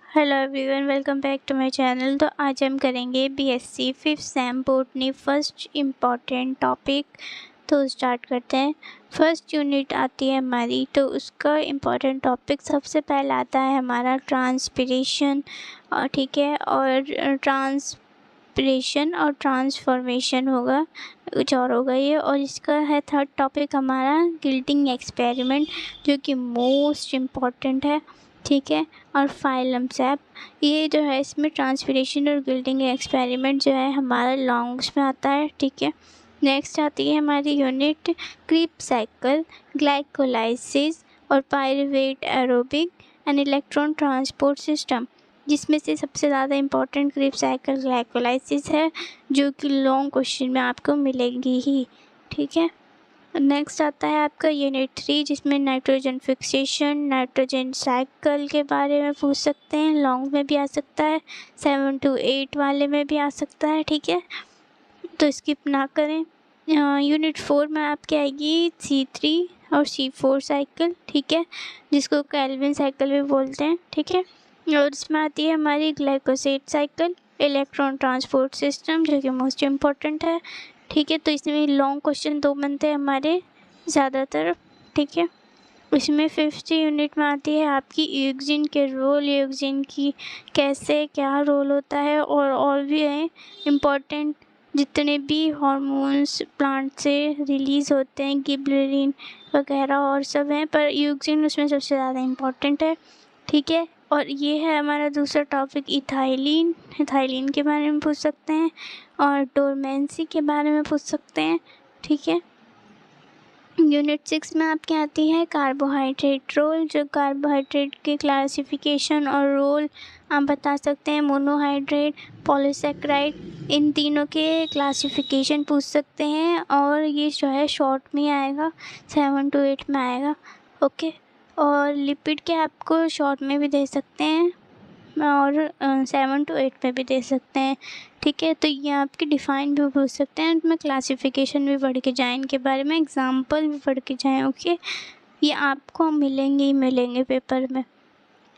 Hello everyone, welcome back to my channel. तो आज हम करेंगे BSc 5th sem botany first important topic. तो स्टार्ट करते हैं। फर्स्ट यूनिट आती है हमारी, तो उसका इम्पॉर्टेंट टॉपिक सबसे पहले आता है हमारा ट्रांसपिरेशन। ठीक है, और ट्रांसपिरेशन और ट्रांसफॉर्मेशन होगा, कुछ और होगा ये। और इसका है थर्ड टॉपिक हमारा गिल्टिंग एक्सपेरिमेंट, जो कि मोस्ट इम्पॉर्टेंट है। ठीक है, और फाइलम सैप, ये जो है इसमें ट्रांसपिरेशन और गिल्टिंग एक्सपेरिमेंट जो है हमारा लॉन्ग्स में आता है। ठीक है, नेक्स्ट आती है हमारी यूनिट क्रीप साइकिल, ग्लाइकोलाइसिस और pyruvate aerobic and electron transport system, जिसमें से सबसे ज़्यादा इम्पोर्टेंट क्रीप साइकिल ग्लाइकोलाइसिस है, जो कि लॉन्ग क्वेश्चन में आपको मिलेगी ही। ठीक है, नेक्स्ट आता है आपका यूनिट 3, जिसमें नाइट्रोजन फिक्सेशन, नाइट्रोजन साइकिल के बारे में पूछ सकते हैं। लॉन्ग में भी आ सकता है, 7 to 8 वाले में भी आ सकता है। ठीक है, तो स्किप ना करें। यूनिट 4 में आपकी आएगी C3 और C4 साइकिल। ठीक है, जिसको कैल्विन साइकिल भी बोलते हैं। ठीक है, और इसमें आती है हमारी glycoside cycle, electron transport system, जो कि मोस्ट इम्पॉर्टेंट है। ठीक है, तो इसमें लॉन्ग क्वेश्चन 2 बनते हैं हमारे ज़्यादातर। ठीक है, इसमें 5th यूनिट में आती है आपकी यूक्सिन के रोल, यूक्सिन की कैसे क्या रोल होता है, और भी हैं इम्पॉर्टेंट जितने भी हार्मोन्स प्लांट से रिलीज़ होते हैं, गिबरेलिन वगैरह और सब हैं, पर यूक्सिन उसमें सबसे ज़्यादा इम्पॉर्टेंट है। ठीक है, और ये है हमारा दूसरा टॉपिक इथाइलिन। इथाइलिन के बारे में पूछ सकते हैं और डोरमेंसी के बारे में पूछ सकते हैं। ठीक है, यूनिट 6 में आपके आती है कार्बोहाइड्रेट रोल, जो कार्बोहाइड्रेट के क्लासिफिकेशन और रोल आप बता सकते हैं। मोनोहाइड्रेट, पॉलीसेक्राइड, इन तीनों के क्लासिफिकेशन पूछ सकते हैं, और ये जो है शॉर्ट में आएगा, 7 to 8 में आएगा। ओके, और लिपिड के आपको शॉर्ट में भी दे सकते हैं और 7 to 8 में भी दे सकते हैं। ठीक है, तो ये आपकी डिफ़ाइन भी पूछ सकते हैं, इनमें क्लासिफिकेशन भी पढ़ के जाएँ, इनके बारे में एग्जांपल भी पढ़ के जाएँ। ओके, ये आपको मिलेंगे ही मिलेंगे पेपर में।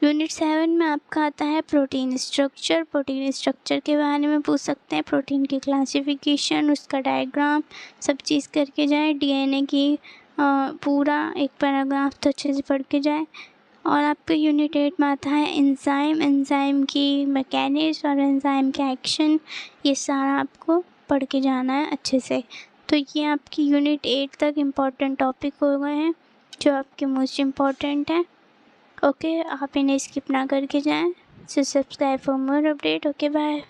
यूनिट 7 में आपका आता है प्रोटीन स्ट्रक्चर। प्रोटीन स्ट्रक्चर के बारे में पूछ सकते हैं, प्रोटीन की क्लासिफिकेशन, उसका डायग्राम, सब चीज़ करके जाएँ। डीएनए की पूरा एक पैराग्राफ तो अच्छे से पढ़ के जाएँ। और आपके यूनिट 8 में आता है एंजाइम, एंजाइम की मैकेनिज्म और एंजाइम के एक्शन, ये सारा आपको पढ़ के जाना है अच्छे से। तो ये आपकी यूनिट 8 तक इम्पॉर्टेंट टॉपिक हो गए हैं, जो आपके मोस्ट इम्पॉर्टेंट हैं। ओके, आप इन्हें स्किप ना करके जाएं। So subscribe for more update. Okay, bye.